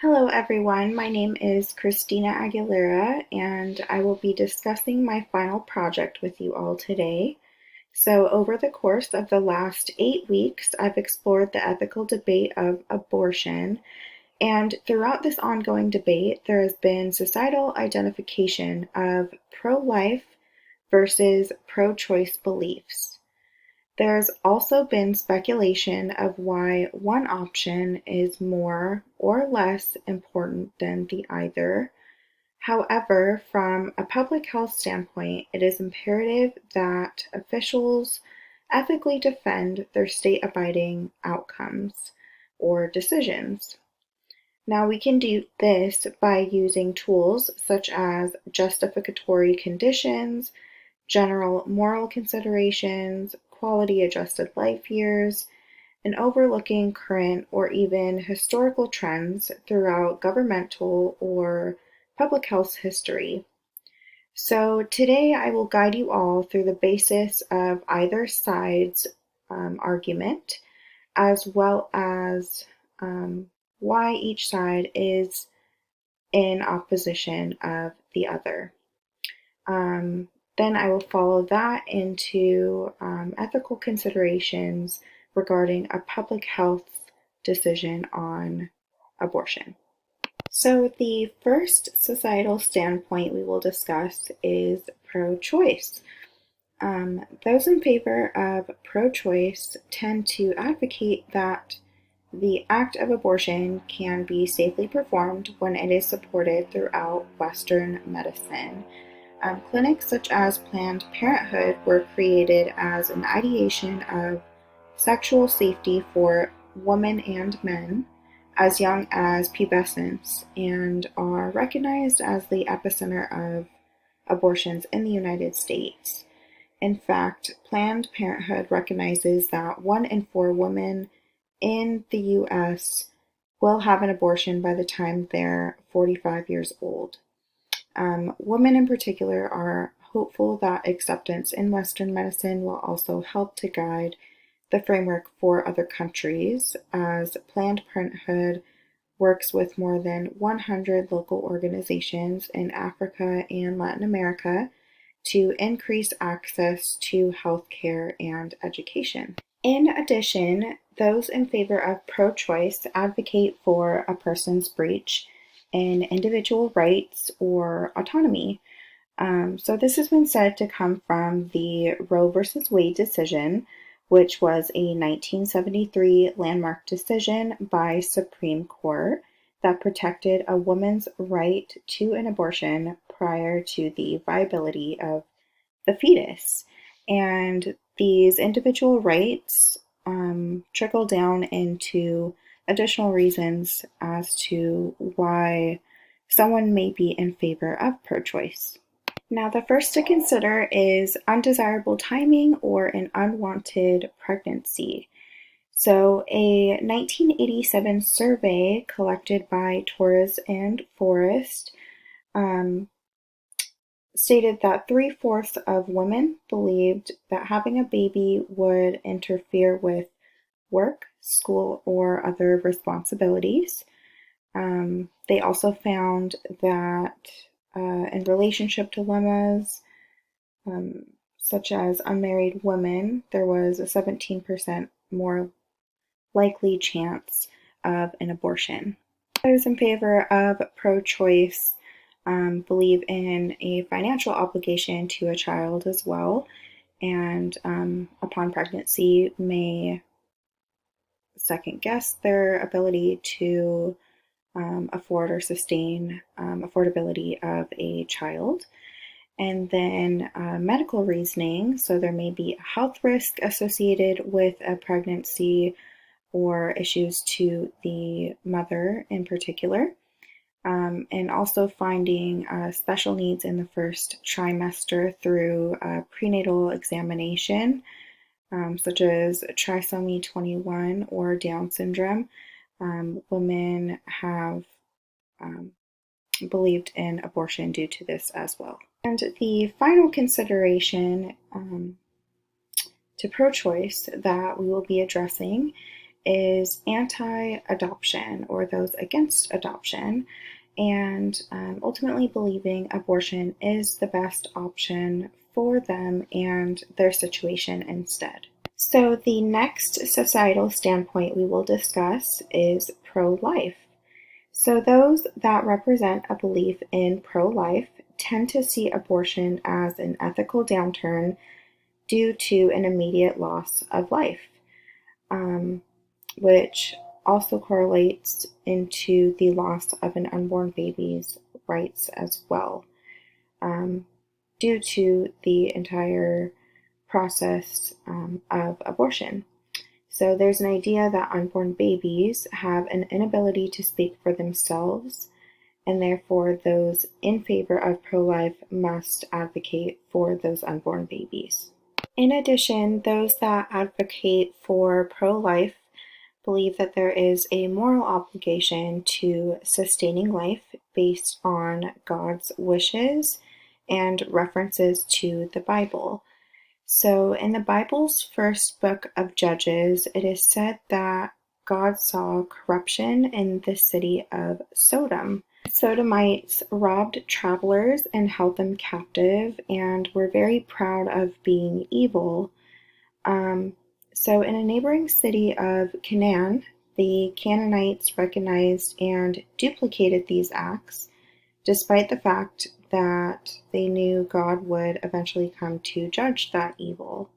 Hello everyone, my name is Christina Aguilera and I will be discussing my final project with you all today. So over the course of the last 8 weeks, I've explored the ethical debate of abortion, and throughout this ongoing debate, there has been societal identification of pro-life versus pro-choice beliefs. There's also been speculation of why one option is more or less important than the other. However, from a public health standpoint, it is imperative that officials ethically defend their state-abiding outcomes or decisions. Now, we can do this by using tools such as justificatory conditions, general moral considerations, quality adjusted life years, and overlooking current or even historical trends throughout governmental or public health history. So today I will guide you all through the basis of either side's argument, as well as why each side is in opposition of the other. Then I will follow that into ethical considerations regarding a public health decision on abortion. So the first societal standpoint we will discuss is pro-choice. Those in favor of pro-choice tend to advocate that the act of abortion can be safely performed when it is supported throughout Western medicine. Clinics such as Planned Parenthood were created as an ideation of sexual safety for women and men as young as pubescence and are recognized as the epicenter of abortions in the United States. In fact, Planned Parenthood recognizes that 1 in 4 women in the US will have an abortion by the time they're 45 years old. Women in particular are hopeful that acceptance in Western medicine will also help to guide the framework for other countries, as Planned Parenthood works with more than 100 local organizations in Africa and Latin America to increase access to healthcare and education. In addition, those in favor of pro-choice advocate for a person's breach in individual rights or autonomy. So this has been said to come from the Roe versus Wade decision, which was a 1973 landmark decision by Supreme Court that protected a woman's right to an abortion prior to the viability of the fetus. And these individual rights trickle down into additional reasons as to why someone may be in favor of pro-choice. Now, the first to consider is undesirable timing or an unwanted pregnancy. So, a 1987 survey collected by Torres and Forrest stated that 3/4 of women believed that having a baby would interfere with work, school, or other responsibilities. They also found that in relationship dilemmas, such as unmarried women, there was a 17% more likely chance of an abortion. Those in favor of pro-choice believe in a financial obligation to a child as well, and upon pregnancy may second guess their ability to afford or sustain affordability of a child. And then medical reasoning, so there may be a health risk associated with a pregnancy or issues to the mother in particular. And also finding special needs in the first trimester through prenatal examination, such as trisomy 21 or Down syndrome. Women have believed in abortion due to this as well. And the final consideration to pro-choice that we will be addressing is anti-adoption or those against adoption, and ultimately believing abortion is the best option for them and their situation instead. So, the next societal standpoint we will discuss is pro-life. So, those that represent a belief in pro-life tend to see abortion as an ethical downturn due to an immediate loss of life, um, which also correlates into the loss of an unborn baby's rights as well, um, due to the entire process of abortion. So there's an idea that unborn babies have an inability to speak for themselves, and therefore those in favor of pro-life must advocate for those unborn babies. In addition, those that advocate for pro-life believe that there is a moral obligation to sustaining life based on God's wishes and references to the Bible. So, in the Bible's first book of Judges, it is said that God saw corruption in the city of Sodom. Sodomites robbed travelers and held them captive and were very proud of being evil. Um, so, in a neighboring city of Canaan, the Canaanites recognized and duplicated these acts, despite the fact that they knew God would eventually come to judge that evil.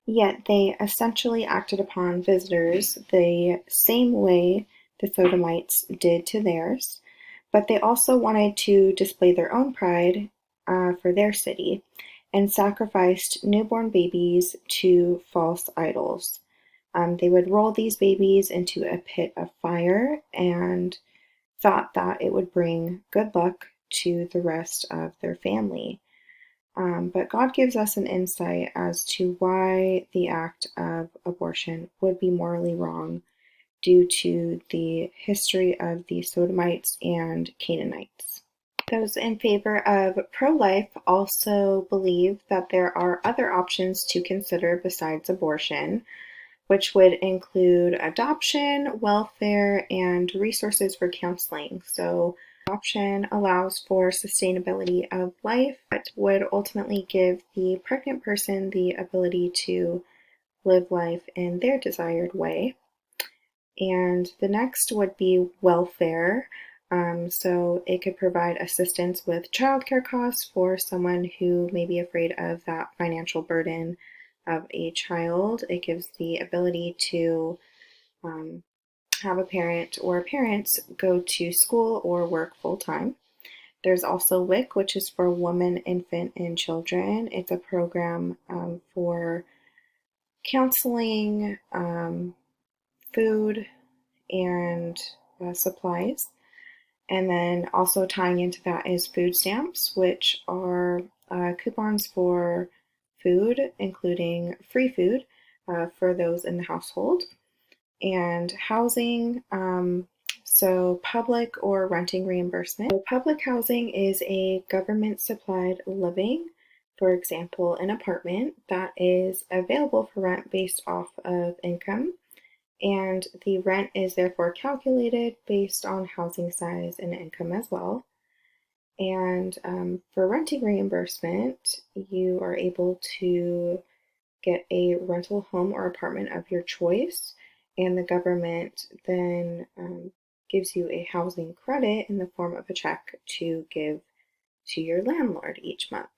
Yet they essentially acted upon visitors the same way the Sodomites did to theirs, but they also wanted to display their own pride for their city and sacrificed newborn babies to false idols. They would roll these babies into a pit of fire and thought that it would bring good luck to the rest of their family. But God gives us an insight as to why the act of abortion would be morally wrong due to the history of the Sodomites and Canaanites. Those in favor of pro-life also believe that there are other options to consider besides abortion, which would include adoption, welfare, and resources for counseling. So, adoption allows for sustainability of life, but would ultimately give the pregnant person the ability to live life in their desired way. And the next would be welfare. So it could provide assistance with childcare costs for someone who may be afraid of that financial burden of a child. It gives the ability to have a parent or parents go to school or work full time. There's also WIC, which is for Women, Infant, and Children. It's a program for counseling, food, and supplies. And then also tying into that is food stamps, which are coupons for food, including free food for those in the household, and housing. So, public or renting reimbursement. So public housing is a government supplied living, for example, an apartment that is available for rent based off of income, and the rent is therefore calculated based on housing size and income as well. And for renting reimbursement, you are able to get a rental home or apartment of your choice, and the government then gives you a housing credit in the form of a check to give to your landlord each month.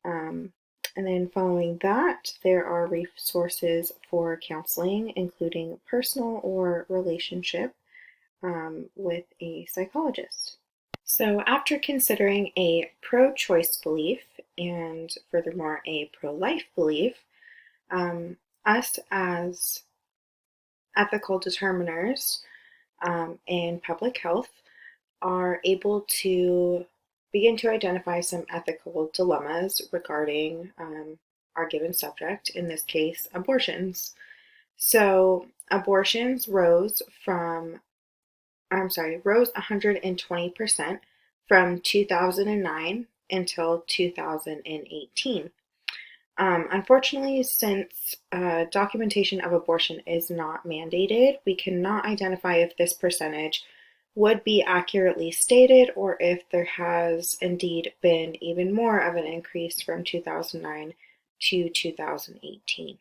Um, and then following that, there are resources for counseling, including personal or relationship with a psychologist. So, after considering a pro choice belief and furthermore a pro life belief, um, us as ethical determiners in public health are able to begin to identify some ethical dilemmas regarding our given subject, in this case, abortions. So, abortions rose 120% from 2009 until 2018. Unfortunately, since documentation of abortion is not mandated, we cannot identify if this percentage would be accurately stated or if there has indeed been even more of an increase from 2009 to 2018.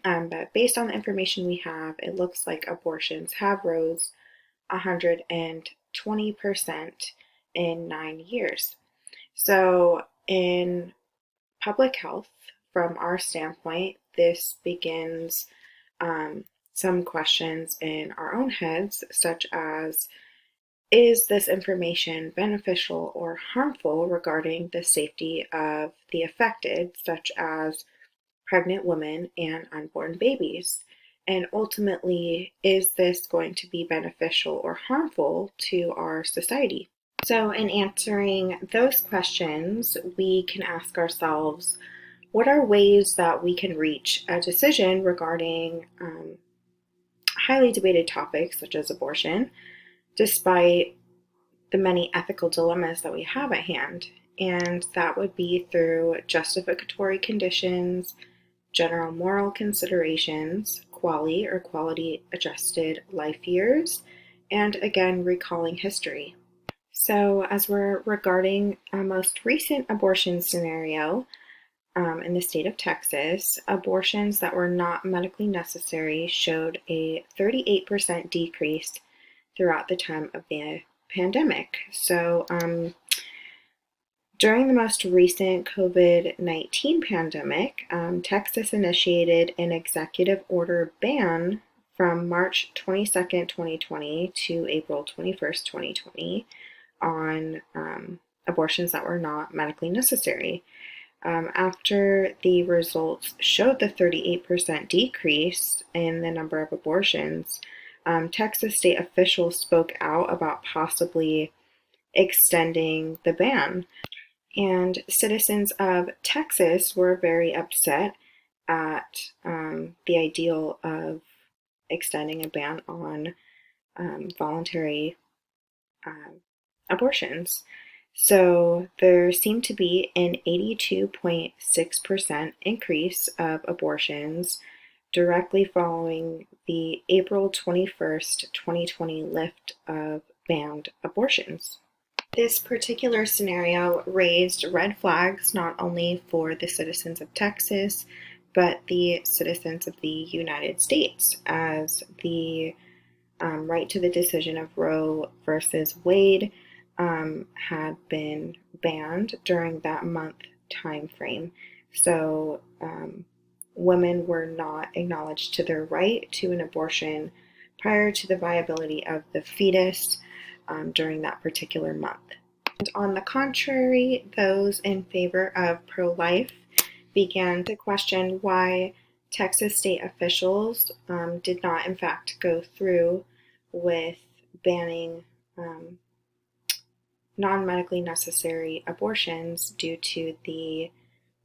But based on the information we have, it looks like abortions have rose 120% in 9 years. So, in public health, from our standpoint, this begins some questions in our own heads, such as, is this information beneficial or harmful regarding the safety of the affected, such as pregnant women and unborn babies? And ultimately, is this going to be beneficial or harmful to our society? So, in answering those questions, we can ask ourselves, what are ways that we can reach a decision regarding highly debated topics such as abortion, despite the many ethical dilemmas that we have at hand? And that would be through justificatory conditions, general moral considerations, QALY or quality adjusted life years, and again, recalling history. So, as we're regarding a most recent abortion scenario, in the state of Texas, abortions that were not medically necessary showed a 38% decrease throughout the time of the pandemic. So, during the most recent COVID-19 pandemic, Texas initiated an executive order ban from March 22nd, 2020 to April 21st, 2020 on abortions that were not medically necessary. After the results showed the 38% decrease in the number of abortions, Texas state officials spoke out about possibly extending the ban. And citizens of Texas were very upset at the ideal of extending a ban on voluntary abortions. So there seemed to be an 82.6% increase of abortions directly following the April 21st, 2020 lift of banned abortions. This particular scenario raised red flags not only for the citizens of Texas, but the citizens of the United States, as the right to the decision of Roe versus Wade had been banned during that month time frame. So women were not acknowledged to their right to an abortion prior to the viability of the fetus during that particular month. And on the contrary, those in favor of pro-life began to question why Texas state officials did not, in fact, go through with banning non-medically necessary abortions due to the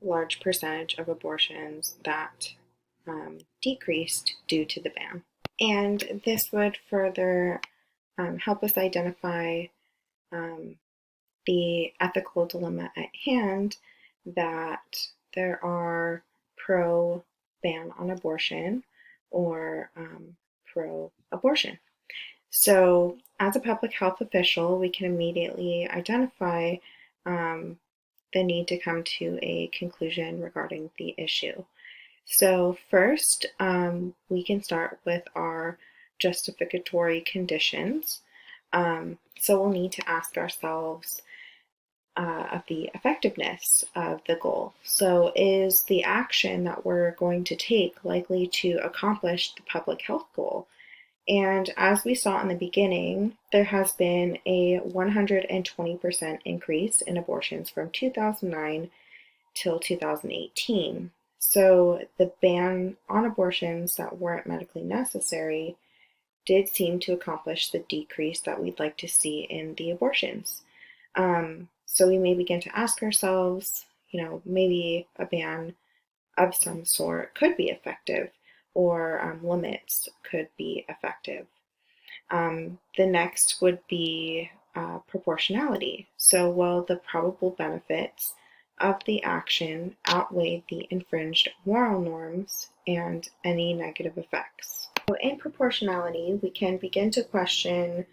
large percentage of abortions that decreased due to the ban. And this would further help us identify the ethical dilemma at hand, that there are pro ban on abortion or pro abortion. So, as a public health official, we can immediately identify the need to come to a conclusion regarding the issue. So, first, we can start with our justificatory conditions. So, we'll need to ask ourselves of the effectiveness of the goal. So, is the action that we're going to take likely to accomplish the public health goal? And as we saw in the beginning, there has been a 120% increase in abortions from 2009 till 2018. So the ban on abortions that weren't medically necessary did seem to accomplish the decrease that we'd like to see in the abortions. So we may begin to ask ourselves, maybe a ban of some sort could be effective, or limits could be effective. The next would be proportionality. So, will the probable benefits of the action outweighed the infringed moral norms and any negative effects. So in proportionality, we can begin to question